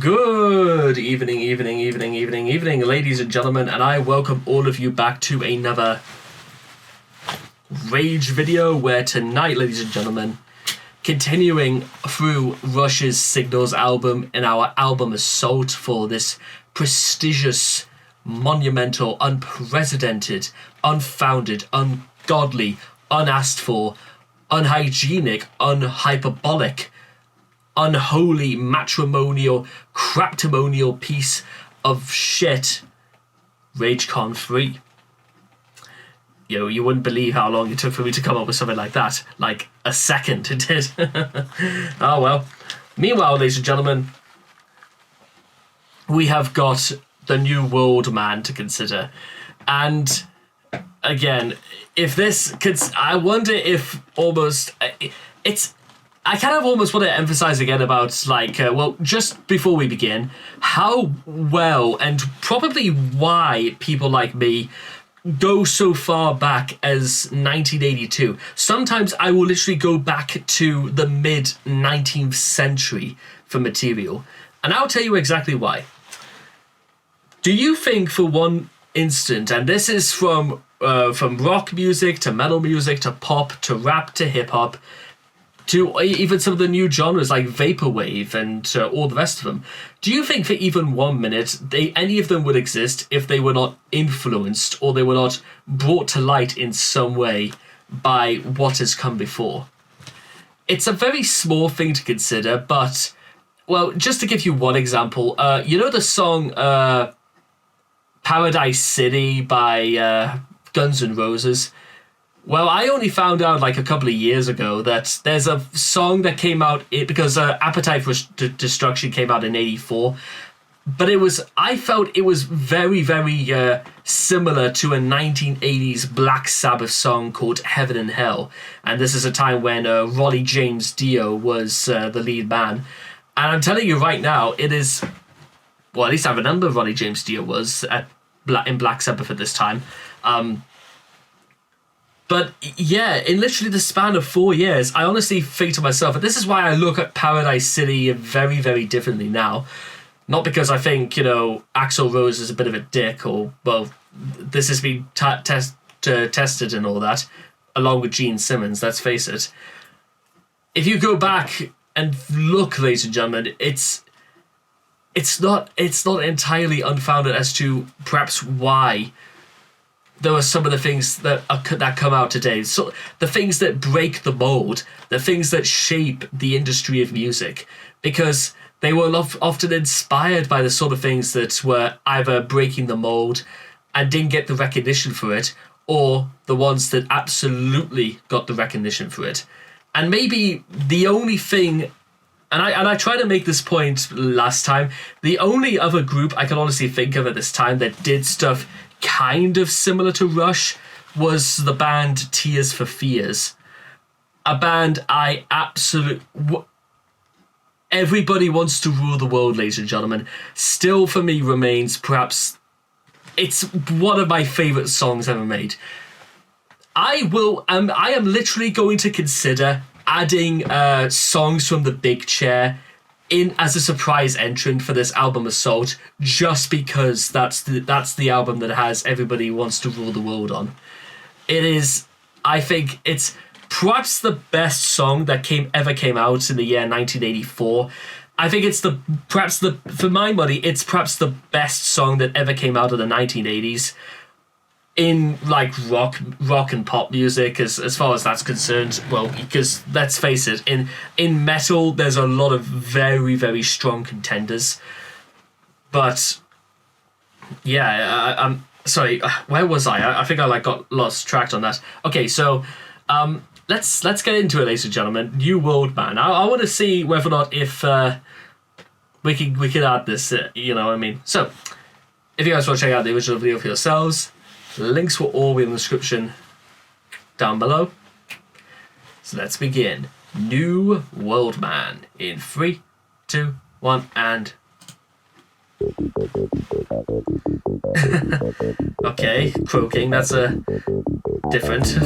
Good evening, ladies and gentlemen, and I welcome all of you back to another Rage video, where tonight, ladies and gentlemen, continuing through Rush's Signals album and our album Assault for this prestigious, monumental, unprecedented, unfounded, ungodly, unasked for, unhygienic, unhyperbolic, unholy, matrimonial, craptimonial piece of shit, RageCon 3. You wouldn't believe how long it took for me to come up with something like that. Like a second it did. Oh well. Meanwhile, ladies and gentlemen, we have got the New World Man to consider. And again, I wonder if almost I kind of almost want to emphasize again about, just before we begin, how well and probably why people like me go so far back as 1982. Sometimes I will literally go back to the mid-19th century for material. And I'll tell you exactly why. Do you think for one instant, and this is from rock music to metal music to pop to rap to hip-hop, to even some of the new genres like vaporwave and all the rest of them. Do you think for even 1 minute any of them would exist if they were not influenced or they were not brought to light in some way by what has come before? It's a very small thing to consider, but, well, just to give you one example, you know the song Paradise City by Guns N' Roses? Well, I only found out like a couple of years ago that there's a song that came out because Appetite for Destruction came out in '84, but I felt it was very, very similar to a 1980s Black Sabbath song called Heaven and Hell, and this is a time when Ronnie James Dio was the lead man, and I'm telling you right now, it is, well, at least I remember Ronnie James Dio was in Black Sabbath at this time. But yeah, in literally the span of 4 years, I honestly think to myself, and this is why I look at Paradise City very, very differently now. Not because I think, Axl Rose is a bit of a dick, or, well, this has been tested and all that, along with Gene Simmons, let's face it. If you go back and look, ladies and gentlemen, it's not entirely unfounded as to perhaps why there are some of the things that come out today. So the things that break the mold, the things that shape the industry of music, because they were often inspired by the sort of things that were either breaking the mold and didn't get the recognition for it, or the ones that absolutely got the recognition for it. And maybe the only thing, and I tried to make this point last time, the only other group I can honestly think of at this time that did stuff kind of similar to Rush was the band Tears for Fears. A band Everybody Wants to Rule the World, ladies and gentlemen, still for me remains perhaps, it's one of my favourite songs ever made. I am literally going to consider adding songs from The Big Chair in as a surprise entrant for this album Assault, just because that's the album that has Everybody Wants to Rule the World on. It is, I think, it's perhaps the best song that ever came out in the year 1984. I think it's for my money, it's perhaps the best song that ever came out of the 1980s in like rock and pop music, as far as that's concerned. Well, because let's face it, in metal there's a lot of very, very strong contenders. But yeah, I'm sorry, where was I think I got lost track on that. Okay, so let's get into it, ladies and gentlemen. New World Man. I want to see whether or not if we could add this, you know what I mean. So if you guys want to check out the original video for yourselves, links will all be in the description down below. So let's begin. New World Man in 3, 2, 1, and... Okay, croaking, that's different.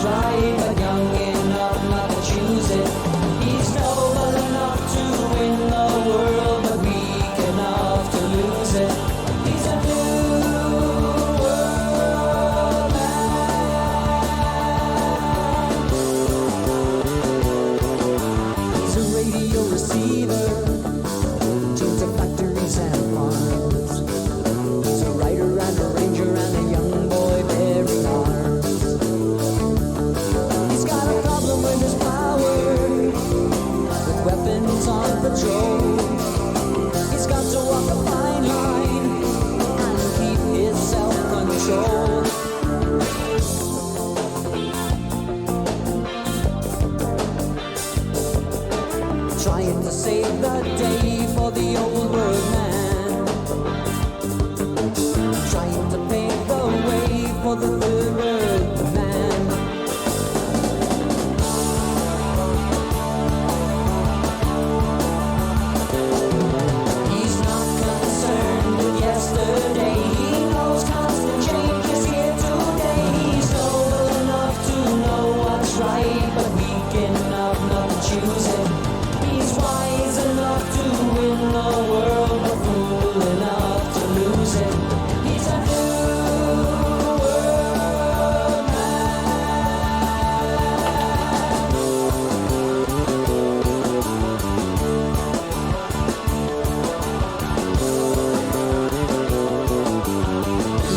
what's right, but young enough not to choose it. He's noble enough to win the world, but weak enough to lose it. He's a new world man. He's a radio receiver, tuned to factories and farms. He's a writer and a ranger and a young boy bearing arms. He's got a problem with his power, with weapons on patrol. He's got to walk a fine line and keep his self-control. Trying to save the day for the old world man, trying to pave the way for the third world man. He's not concerned with yesterday. He knows constant change is here today. He's noble enough to know what's right, but weak enough not to choose it. He's wise enough to win the world, but fool enough to lose it. He's a new world man.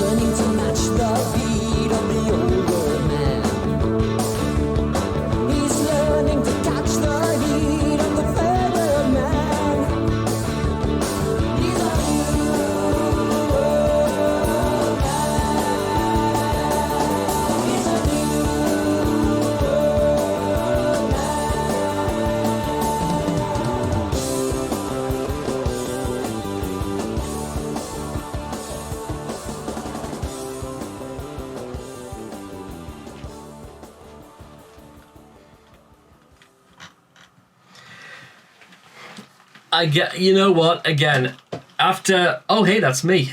Learning to match the beat of the old world man. He's learning to catch the heat of the third world man. He's a new world man. He's a new world I get, you know what? Again, after hey, that's me.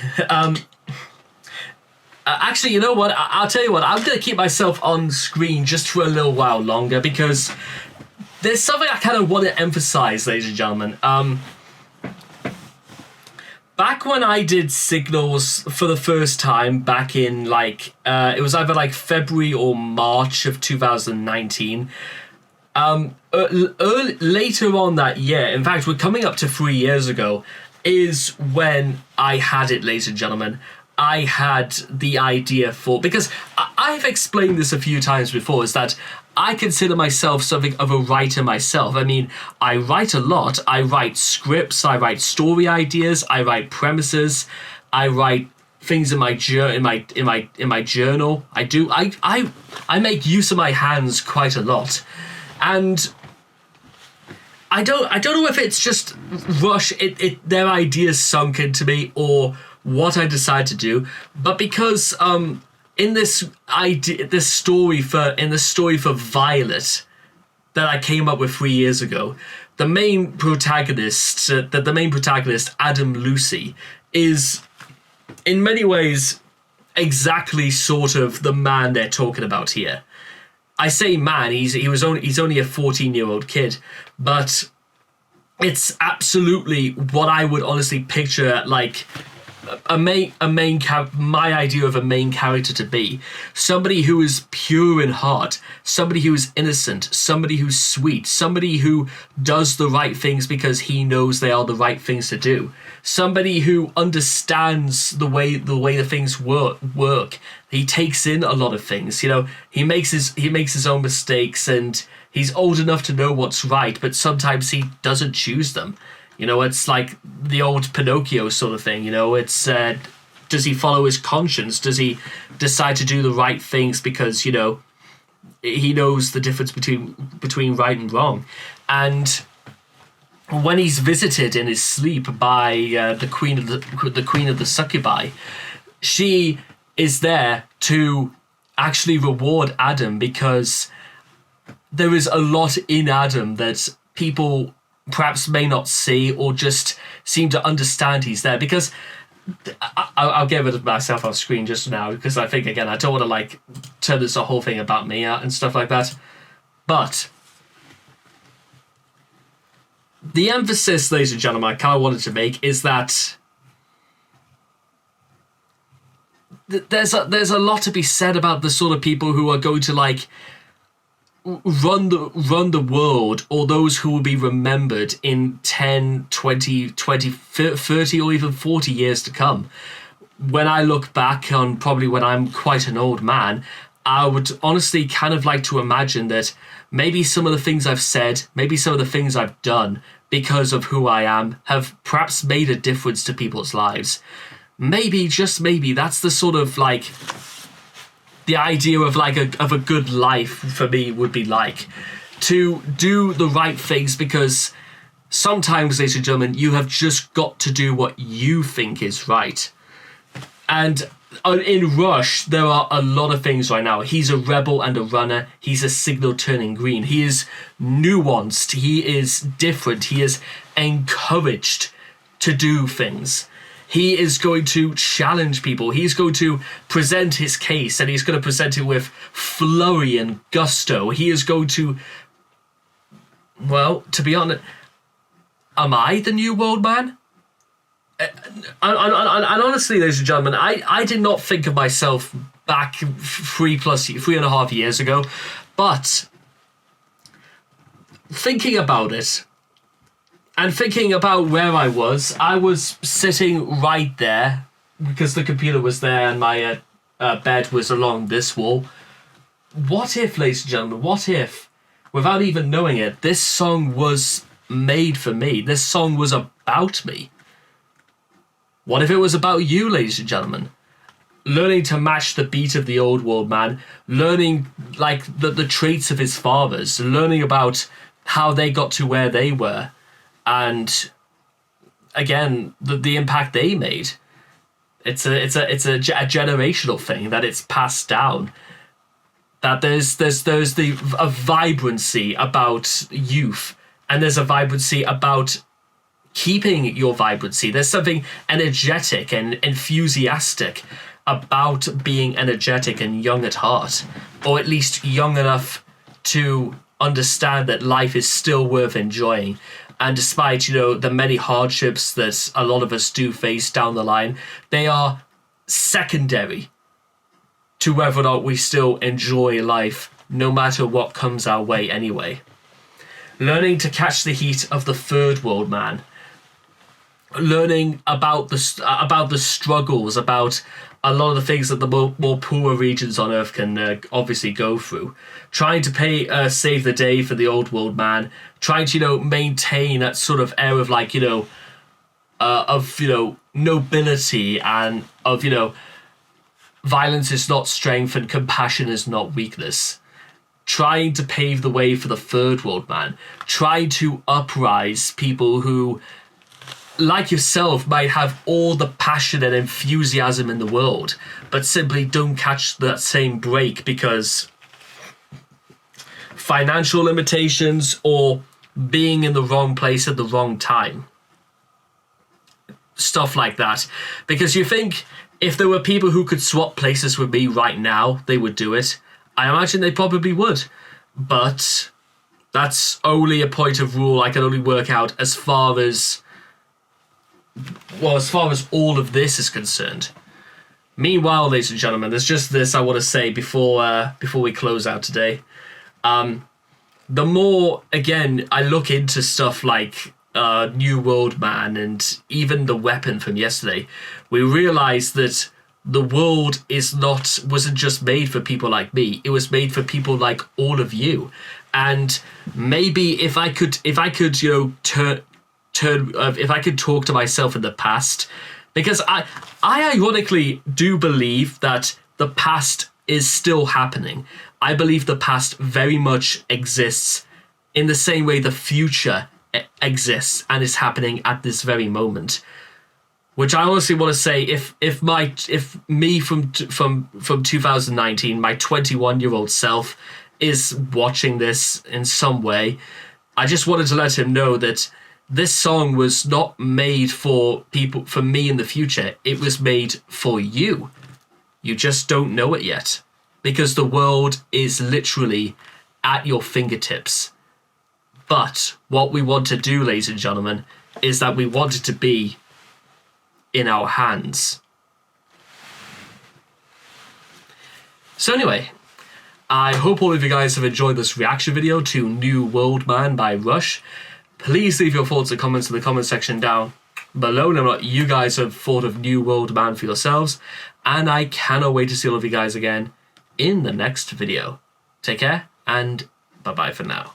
Actually, you know what? I'll tell you what. I'm gonna keep myself on screen just for a little while longer because there's something I kind of want to emphasize, ladies and gentlemen. Back when I did Signals for the first time, back in it was either like February or March of 2019. Later on that year, in fact, we're coming up to 3 years ago, is when I had it, ladies and gentlemen. I had the idea for, because I've explained this a few times before, is that I consider myself something of a writer myself. I mean, I write a lot. I write scripts, I write story ideas, I write premises, I write things in my journal. I make use of my hands quite a lot. And I don't know if it's just their ideas sunk into me or what I decide to do, but because in the story for Violet that I came up with 3 years ago, the main protagonist, Adam Lucy, is in many ways exactly sort of the man they're talking about here. I say man, he's only a 14-year-old kid, but it's absolutely what I would honestly picture like my idea of a main character to be. Somebody who is pure in heart, somebody who is innocent, somebody who's sweet, somebody who does the right things because he knows they are the right things to do. Somebody who understands the way the things work. He takes in a lot of things. You know, he makes his own mistakes, and he's old enough to know what's right, but sometimes he doesn't choose them. You know, it's like the old Pinocchio sort of thing. You know, it's does he follow his conscience? Does he decide to do the right things because, you know, he knows the difference between right and wrong? And when he's visited in his sleep by the queen of the succubi, she is there to actually reward Adam, because there is a lot in Adam that people perhaps may not see or just seem to understand he's there. Because I'll get rid of myself off screen just now because I think, again, I don't want to like turn this whole thing about me out and stuff like that. But the emphasis, ladies and gentlemen, I kind of wanted to make is that there's a lot to be said about the sort of people who are going to like run the world, or those who will be remembered in 10, 20, 30 or even 40 years to come. When I look back on probably when I'm quite an old man, I would honestly kind of like to imagine that maybe some of the things I've said, maybe some of the things I've done because of who I am have perhaps made a difference to people's lives. Maybe, just maybe, that's the sort of like the idea of like of a good life for me would be like to do the right things, because sometimes, ladies and gentlemen, you have just got to do what you think is right. And in Rush, there are a lot of things right now. He's a rebel and a runner. He's a signal turning green. He is nuanced. He is different. He is encouraged to do things. He is going to challenge people. He's going to present his case, and he's going to present it with flurry and gusto. He is going to, well, to be honest, am I the new world man? And honestly, ladies and gentlemen, I did not think of myself back 3.5 years ago, but thinking about it, and thinking about where I was sitting right there because the computer was there and my bed was along this wall. What if, ladies and gentlemen, what if, without even knowing it, this song was made for me? This song was about me. What if it was about you, ladies and gentlemen? Learning to match the beat of the old world man, learning like the traits of his fathers, learning about how they got to where they were. And again, the impact they made. It's a generational thing that it's passed down. That there's a vibrancy about youth, and there's a vibrancy about keeping your vibrancy. There's something energetic and enthusiastic about being energetic and young at heart, or at least young enough to understand that life is still worth enjoying. And despite, the many hardships that a lot of us do face down the line, they are secondary to whether or not we still enjoy life, no matter what comes our way anyway. Learning to catch the heat of the third world man. Learning about the struggles, about a lot of the things that the more poorer regions on Earth can obviously go through. Trying to save the day for the old world man. Trying to, maintain that sort of air of like, nobility, and of, violence is not strength and compassion is not weakness. Trying to pave the way for the third world man. Trying to uprise people who, like yourself, might have all the passion and enthusiasm in the world, but simply don't catch that same break because financial limitations or being in the wrong place at the wrong time. Stuff like that. Because you think if there were people who could swap places with me right now, they would do it. I imagine they probably would. But that's only a point of rule I can only work out as far as all of this is concerned. Meanwhile, ladies and gentlemen, there's just this I want to say before we close out today. The more, again, I look into stuff like New World Man and even The Weapon from yesterday, we realise that the world wasn't just made for people like me. It was made for people like all of you. And maybe if I could, if I could talk to myself in the past, because I ironically do believe that the past is still happening. I believe the past very much exists in the same way the future exists and is happening at this very moment. Which I honestly want to say, if me from 2019, my 21-year-old self is watching this in some way, I just wanted to let him know that this song was not made for people, for me in the future. It was made for you. You just don't know it yet, because the world is literally at your fingertips. But what we want to do, ladies and gentlemen, is that we want it to be in our hands. So anyway, I hope all of you guys have enjoyed this reaction video to New World Man by Rush. Please leave your thoughts and comments in the comment section down below. Know what you guys have thought of New World Man for yourselves. And I cannot wait to see all of you guys again in the next video. Take care and bye-bye for now.